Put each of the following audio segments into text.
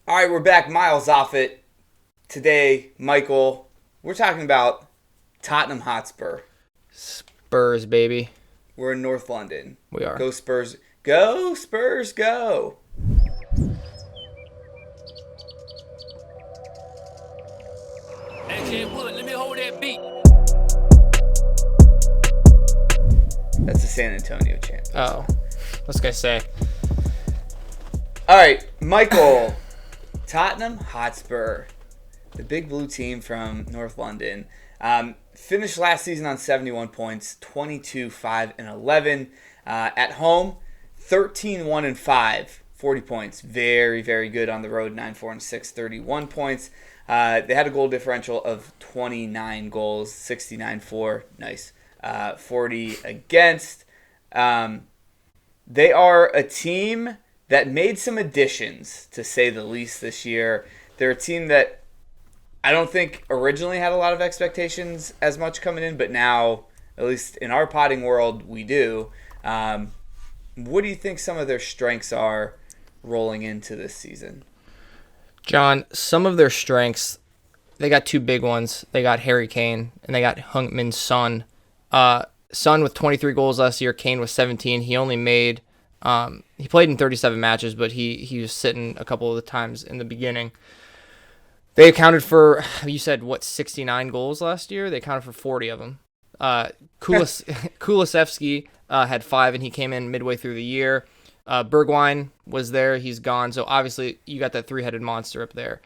All right, we're back miles off it. Today, Michael, we're talking about Tottenham Hotspur. Spurs, baby. We're in North London. We are. Go Spurs. Go Spurs, go. AJ Wood, let me hold that beat. That's the San Antonio champ. Oh, what's gonna say? All right, Michael. Tottenham Hotspur, the big blue team from North London, finished last season on 71 points, 22-5-11. At home, 13-1-5, 40 points. Very, very good on the road, 9-4-6, 31 points. They had a goal differential of 29 goals, 69-4, nice. 40 against. They are a team that made some additions, to say the least, this year. They're a team that I don't think originally had a lot of expectations as much coming in, but now, at least in our potting world, we do. What do you think some of their strengths are rolling into this season? John, some of their strengths, they got two big ones. They got Harry Kane, and they got Hueng-Min's son. Son with 23 goals last year, Kane with 17. He only made... he played in 37 matches, but he was sitting a couple of the times in the beginning. They accounted for, you said, 69 goals last year? They accounted for 40 of them. Kulusevski had 5, and he came in midway through the year. Bergwijn was there. He's gone. So, obviously, you got that three-headed monster up there.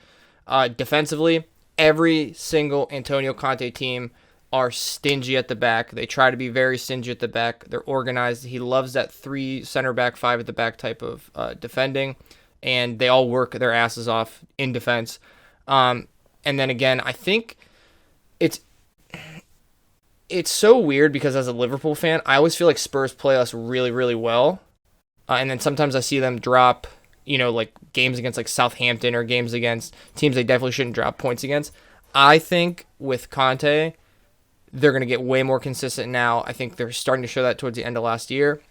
Defensively, every single Antonio Conte team are stingy at the back. They try to be very stingy at the back. They're organized. He loves that 3 center back, 5 at the back type of defending, and they all work their asses off in defense. And then again, I think it's so weird because as a Liverpool fan, I always feel like Spurs play us really, really well, and then sometimes I see them drop, like games against like Southampton or games against teams they definitely shouldn't drop points against. I think with Conte, they're going to get way more consistent now. I think they're starting to show that towards the end of last year.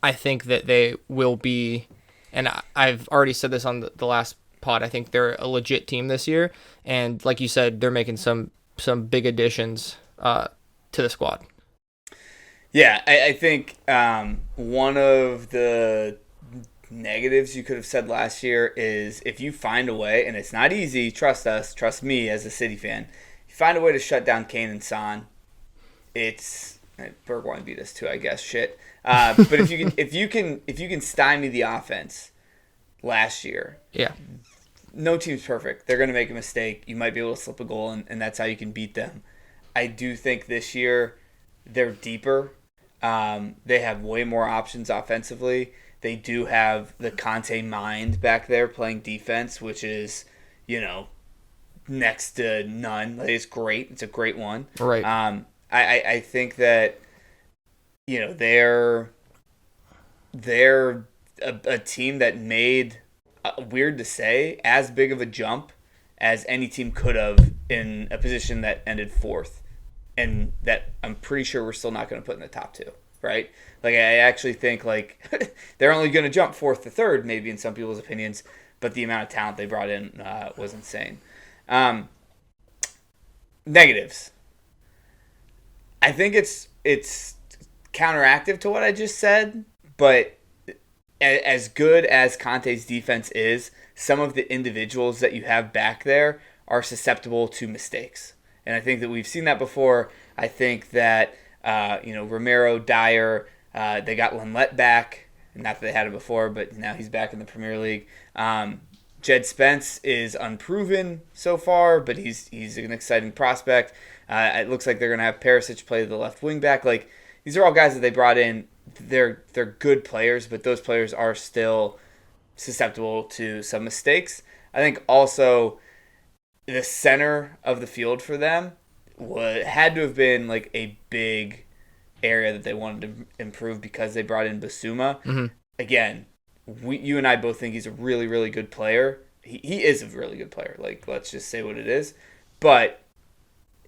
I think that they will be, and I've already said this on the last pod, I think they're a legit team this year. And like you said, they're making some big additions to the squad. Yeah, I think one of the negatives you could have said last year is if you find a way, and it's not easy, trust us, trust me as a City fan, find a way to shut down Kane and Son. It's Bergwijn beat us too, I guess. Shit. But if you can stymie the offense last year, yeah, no team's perfect. They're going to make a mistake. You might be able to slip a goal, and that's how you can beat them. I do think this year they're deeper. They have way more options offensively. They do have the Conte mind back there playing defense, which is, next to none. It's great. It's a great one. Right. I think that they're a team that made, weird to say, as big of a jump as any team could have in a position that ended 4th, and that I'm pretty sure we're still not going to put in the top 2. Right? Like I actually think they're only going to jump 4th to 3rd, maybe in some people's opinions, but the amount of talent they brought in was insane. Negatives. I think it's counteractive to what I just said, but as good as Conte's defense is, some of the individuals that you have back there are susceptible to mistakes. And I think that we've seen that before. I think that Romero, Dyer, they got Lenglet back. Not that they had it before, but now he's back in the Premier League. Jed Spence is unproven so far, but he's an exciting prospect. It looks like they're going to have Perisic play the left wing back. Like, these are all guys that they brought in. They're good players, but those players are still susceptible to some mistakes. I think also the center of the field for them had to have been like a big area that they wanted to improve because they brought in Basuma. Mm-hmm. Again, you and I both think he's a really, really good player. He is a really good player. Like, let's just say what it is. But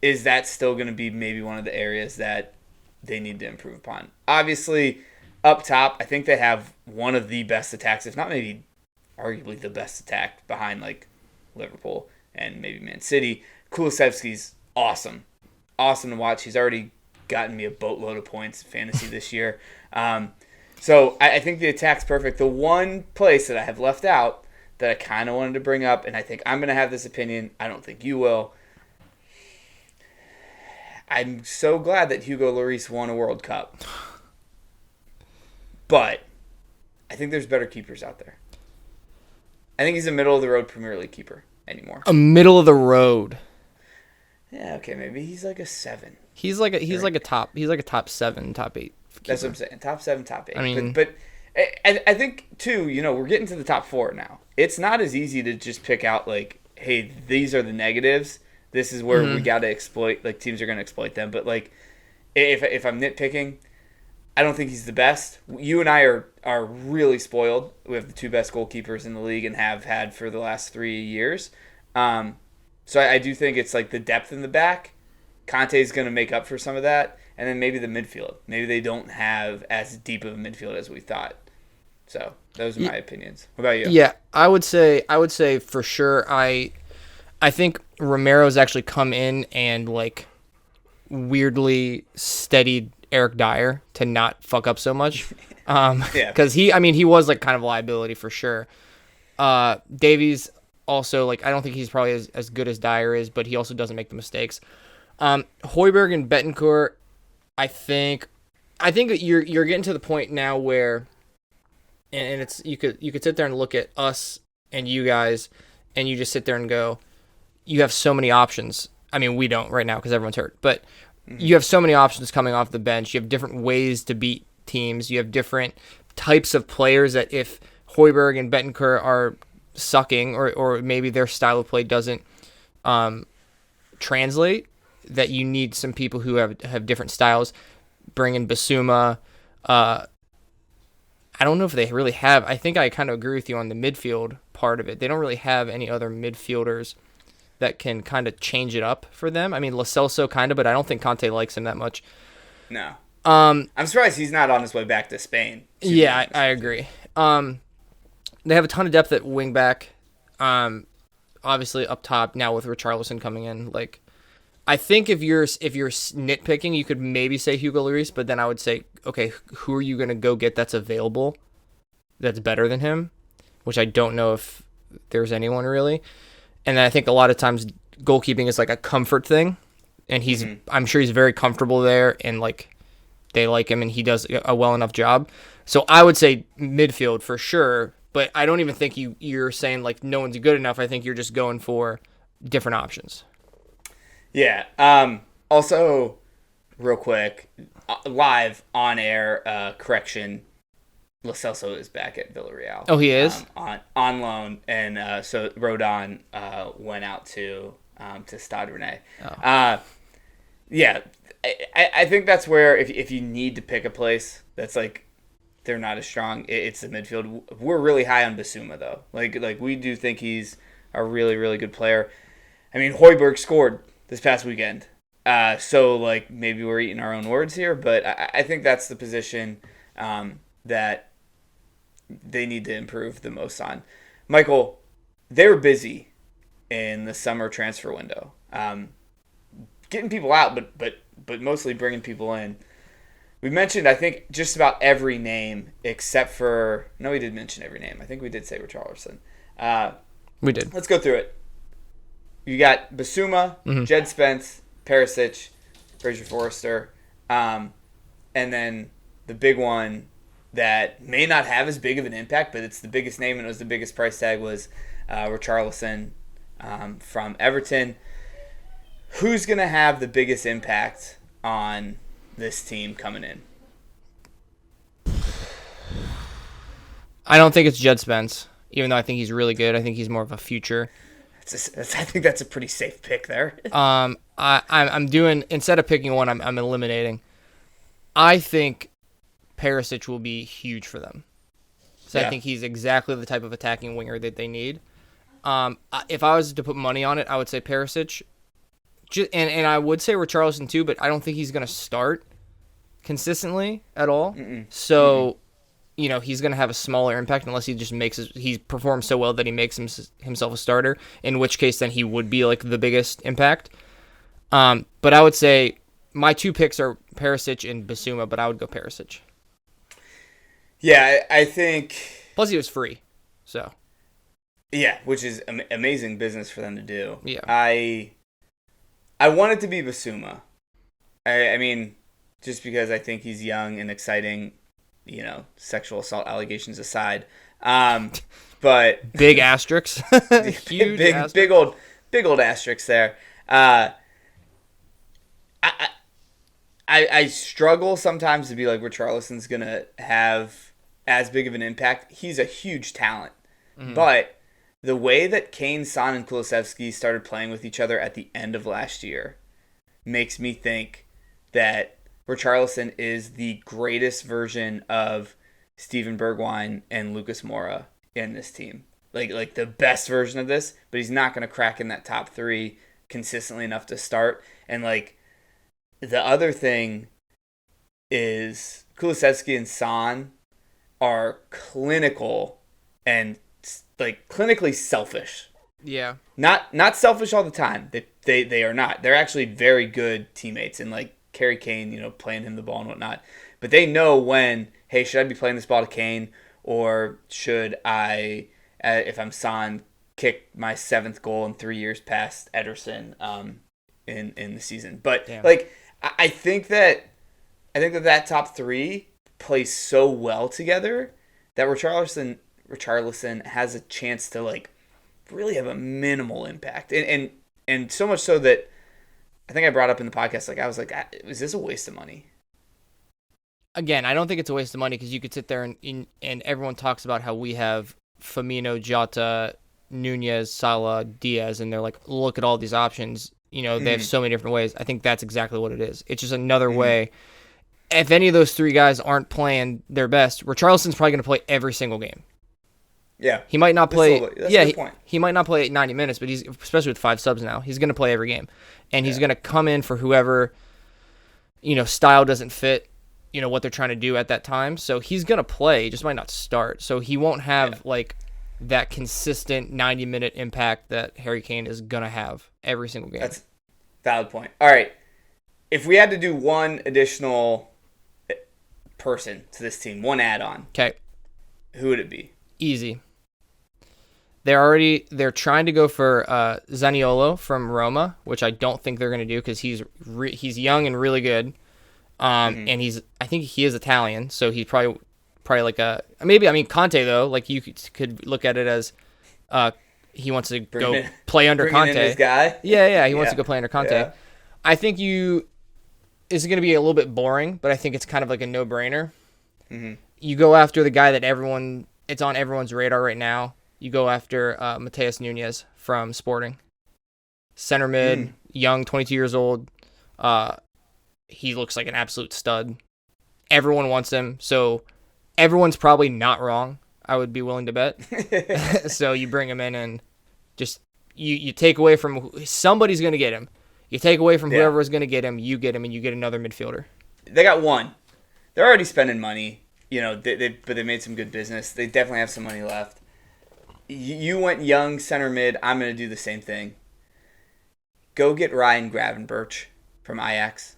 is that still going to be maybe one of the areas that they need to improve upon? Obviously, up top, I think they have one of the best attacks, if not maybe arguably the best attack behind like Liverpool and maybe Man City. Kulusevski's awesome. Awesome to watch. He's already gotten me a boatload of points in fantasy this year. So I think the attack's perfect. The one place that I have left out that I kind of wanted to bring up, and I think I'm going to have this opinion, I don't think you will. I'm so glad that Hugo Lloris won a World Cup. But I think there's better keepers out there. I think he's a middle-of-the-road Premier League keeper anymore. A middle of the road. Yeah, okay, maybe he's like a 7. He's like a top 7, top 8. Keeper. That's what I'm saying. Top 7, top 8. I mean, but I think too, we're getting to the top 4 now. It's not as easy to just pick out like, hey, these are the negatives. This is where we got to exploit. Like teams are going to exploit them. But like, if I'm nitpicking, I don't think he's the best. You and I are really spoiled. We have the 2 best goalkeepers in the league and have had for the last 3 years. So I do think it's like the depth in the back. Conte's going to make up for some of that. And then maybe the midfield. Maybe they don't have as deep of a midfield as we thought. So those are my opinions. What about you? Yeah, I would say for sure. I think Romero's actually come in and like weirdly steadied Eric Dyer to not fuck up so much. Because he was like kind of a liability for sure. Davies also, like, I don't think he's probably as good as Dyer is, but he also doesn't make the mistakes. Højbjerg and Betancourt, I think you're getting to the point now where, and it's you could sit there and look at us and you guys, and you just sit there and go, you have so many options. I mean, we don't right now because everyone's hurt, but you have so many options coming off the bench. You have different ways to beat teams. You have different types of players that if Højbjerg and Betancourt are sucking or maybe their style of play doesn't translate, that you need some people who have different styles. Bring in Basuma. I don't know if they really have. I think I kind of agree with you on the midfield part of it. They don't really have any other midfielders that can kind of change it up for them. I mean, Lo Celso kind of, but I don't think Conte likes him that much. No. I'm surprised he's not on his way back to Spain. Yeah, I agree. They have a ton of depth at wing back. Obviously up top now with Richarlison coming in. Like, I think if you're nitpicking, you could maybe say Hugo Lloris, but then I would say, okay, who are you going to go get that's available that's better than him? Which I don't know if there's anyone really. And then I think a lot of times goalkeeping is like a comfort thing, and I'm sure he's very comfortable there, and like they like him, and he does a well enough job. So I would say midfield for sure, but I don't even think you're saying like no one's good enough. I think you're just going for different options. Yeah. Also, real quick, live on air correction. Lo Celso is back at Villarreal. Oh, he is on loan, and so Rodon went out to Stade Rennais. Oh. Yeah, I think that's where if you need to pick a place that's like they're not as strong, it's the midfield. We're really high on Basuma though. Like we do think he's a really really good player. I mean, Højbjerg scored this past weekend. So like maybe we're eating our own words here, but I think that's the position that they need to improve the most on. Michael, they were busy in the summer transfer window, getting people out, but mostly bringing people in. We mentioned, I think, just about every name except for... No, we did mention every name. I think we did say Richarlison. We did. Let's go through it. You got Basuma, Jed Spence, Perisic, Fraser Forrester, and then the big one that may not have as big of an impact, but it's the biggest name and it was the biggest price tag, was Richarlison from Everton. Who's going to have the biggest impact on this team coming in? I don't think it's Jed Spence, even though I think he's really good. I think he's more of a future. I think that's a pretty safe pick there. I'm doing, instead of picking one, I'm eliminating. I think Perisic will be huge for them. So yeah. I think he's exactly the type of attacking winger that they need. If I was to put money on it, I would say Perisic. And I would say Richarlison too, but I don't think he's going to start consistently at all. So he's going to have a smaller impact unless he performs so well that he makes himself a starter, in which case then he would be like the biggest impact. But I would say my two picks are Perisic and Basuma, but I would go Perisic. Yeah, I think. Plus he was free, so. Yeah, which is amazing business for them to do. Yeah. I want it to be Basuma. I mean, just because I think he's young and exciting, sexual assault allegations aside. But big asterisks. Huge big old asterisks there. I struggle sometimes to be like Richarlison's gonna have as big of an impact. He's a huge talent, but the way that Kane, Son, and Kulusevski started playing with each other at the end of last year makes me think that Richarlison is the greatest version of Steven Bergwijn and Lucas Moura in this team. Like the best version of this, but he's not gonna crack in that top three consistently enough to start. And like the other thing is Kulusevski and Son are clinical and like clinically selfish. Yeah. Not selfish all the time. They are not. They're actually very good teammates and like Harry Kane, playing him the ball and whatnot. But they know when, hey, should I be playing this ball to Kane, or should I, if I'm Son, kick my 7th goal in 3 years past Ederson in the season. But like I think that top three plays so well together that Richarlison has a chance to like really have a minimal impact, and so much so that I think I brought up in the podcast, like I was like, is this a waste of money? Again, I don't think it's a waste of money because you could sit there and everyone talks about how we have Firmino, Jota, Nunez, Salah, Diaz, and they're like, look at all these options. They have so many different ways. I think that's exactly what it is. It's just another way. If any of those three guys aren't playing their best, Richarlison's probably going to play every single game. Yeah. He might not play. That's a good point. He might not play 90 minutes, but he's, especially with 5 subs now, he's going to play every game. And he's going to come in for whoever, style doesn't fit, what they're trying to do at that time. So he's going to play, he just might not start. So he won't have like that consistent 90-minute impact that Harry Kane is going to have every single game. That's a valid point. All right. If we had to do one additional person to this team, one add-on, okay, who would it be? Easy. They're trying to go for Zaniolo from Roma, which I don't think they're going to do because he's young and really good. And I think he is Italian, so he's probably like Conte though. Like you could look at it as he wants to play under Conte. In his guy. Yeah, he wants to go play under Conte. Yeah. I think it's going to be a little bit boring, but I think it's kind of like a no-brainer. You go after the guy that it's on everyone's radar right now. You go after Mateus Nunez from Sporting. Center mid, young, 22 years old. He looks like an absolute stud. Everyone wants him, so everyone's probably not wrong, I would be willing to bet. So you bring him in and just you take away from somebody's going to get him. You take away from whoever is going to get him, you get him, and you get another midfielder. They got one. They're already spending money, but they made some good business. They definitely have some money left. You went young center mid. I'm going to do the same thing. Go get Ryan Gravenberch from Ajax.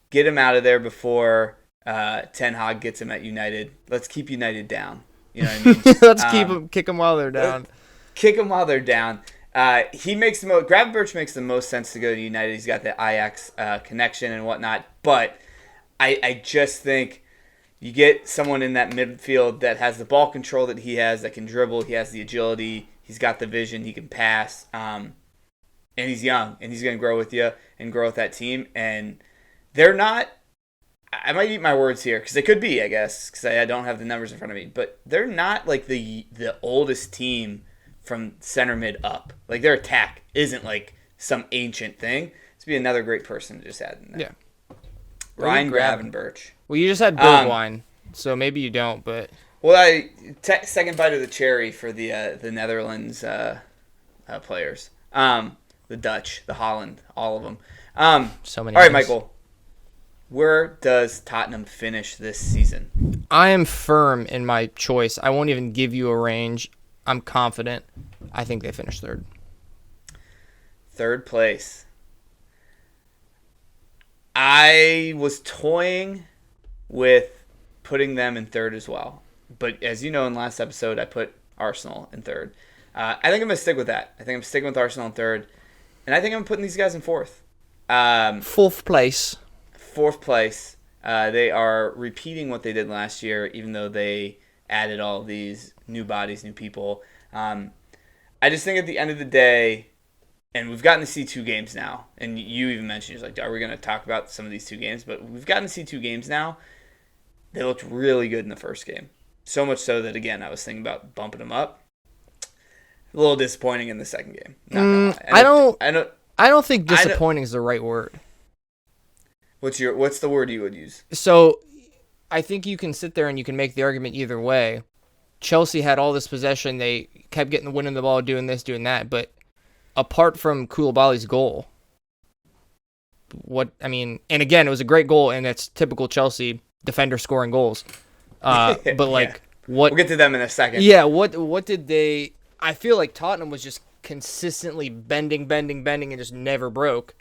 Get him out of there before Ten Hag gets him at United. Let's keep United down. You know what I mean? Let's kick them while they're down. Kick them while they're down. Gravenberch makes the most sense to go to United. He's got the Ajax connection and whatnot. But I just think you get someone in that midfield that has the ball control that he has, that can dribble. He has the agility. He's got the vision. He can pass. And he's young, and he's going to grow with you and grow with that team. And they're not – I might eat my words here because they could be, I guess, because I don't have the numbers in front of me. But they're not like the oldest team from center mid up. Like their attack isn't like some ancient thing. This would be another great person to just add in there. Yeah. Ryan Gravenberch. Well, you just had Bergwijn, so maybe you don't, but... Well, second bite of the cherry for the Netherlands players. The Dutch, the Holland, all of them. So many all right, names. Michael. Where does Tottenham finish this season? I am firm in my choice. I won't even give you a range. I'm confident. I think they finish third. Third place. I was toying with putting them in third as well. But as you know, in last episode, I put Arsenal in third. I think I'm going to stick with that. I think I'm sticking with Arsenal in third. And I think I'm putting these guys in fourth. Fourth place. Fourth place. They are repeating what they did last year, even though they added all these new bodies, new people. I just think at the end of the day, and we've gotten to see 2 games now, and you even mentioned, you're like, are we going to talk about some of these 2 games? But we've gotten to see 2 games now. They looked really good in the first game. So much so that, again, I was thinking about bumping them up. A little disappointing in the second game. Not gonna lie. I don't think disappointing is the right word. What's the word you would use? So I think you can sit there and you can make the argument either way. Chelsea had all this possession. They kept getting the win in the ball, doing this, doing that. But apart from Koulibaly's goal, and again, it was a great goal, and it's typical Chelsea defender scoring goals. But what? We'll get to them in a second. Yeah. What did they? I feel like Tottenham was just consistently bending, and just never broke.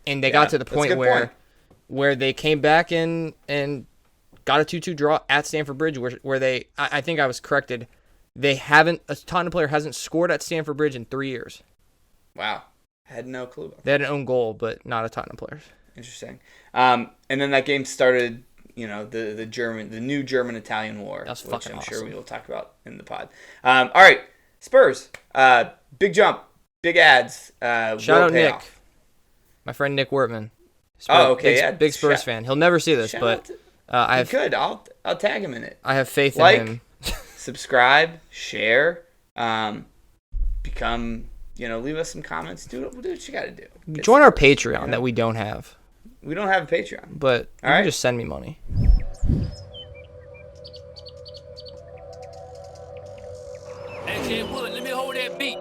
And they got to the point where they came back and got a 2-2 draw at Stamford Bridge, where they, I think I was corrected, a Tottenham player hasn't scored at Stamford Bridge in 3 years. Wow. I had no clue about that. They had an own goal, but not a Tottenham player. Interesting. And then that game started, the new German-Italian war, That's which fucking I'm awesome. sure we will talk about in the pod. All right, Spurs. Big jump, big ads. Shout out Nick, my friend Nick Wortman. Big Spurs fan. He'll never see this, but I have. Good. I'll tag him in it. I have faith in him. Subscribe, share, become. Leave us some comments. Do what you got to do. Join our Patreon that we don't have. We don't have a Patreon, but you can just send me money. Hey, Wood, let me hold that beat.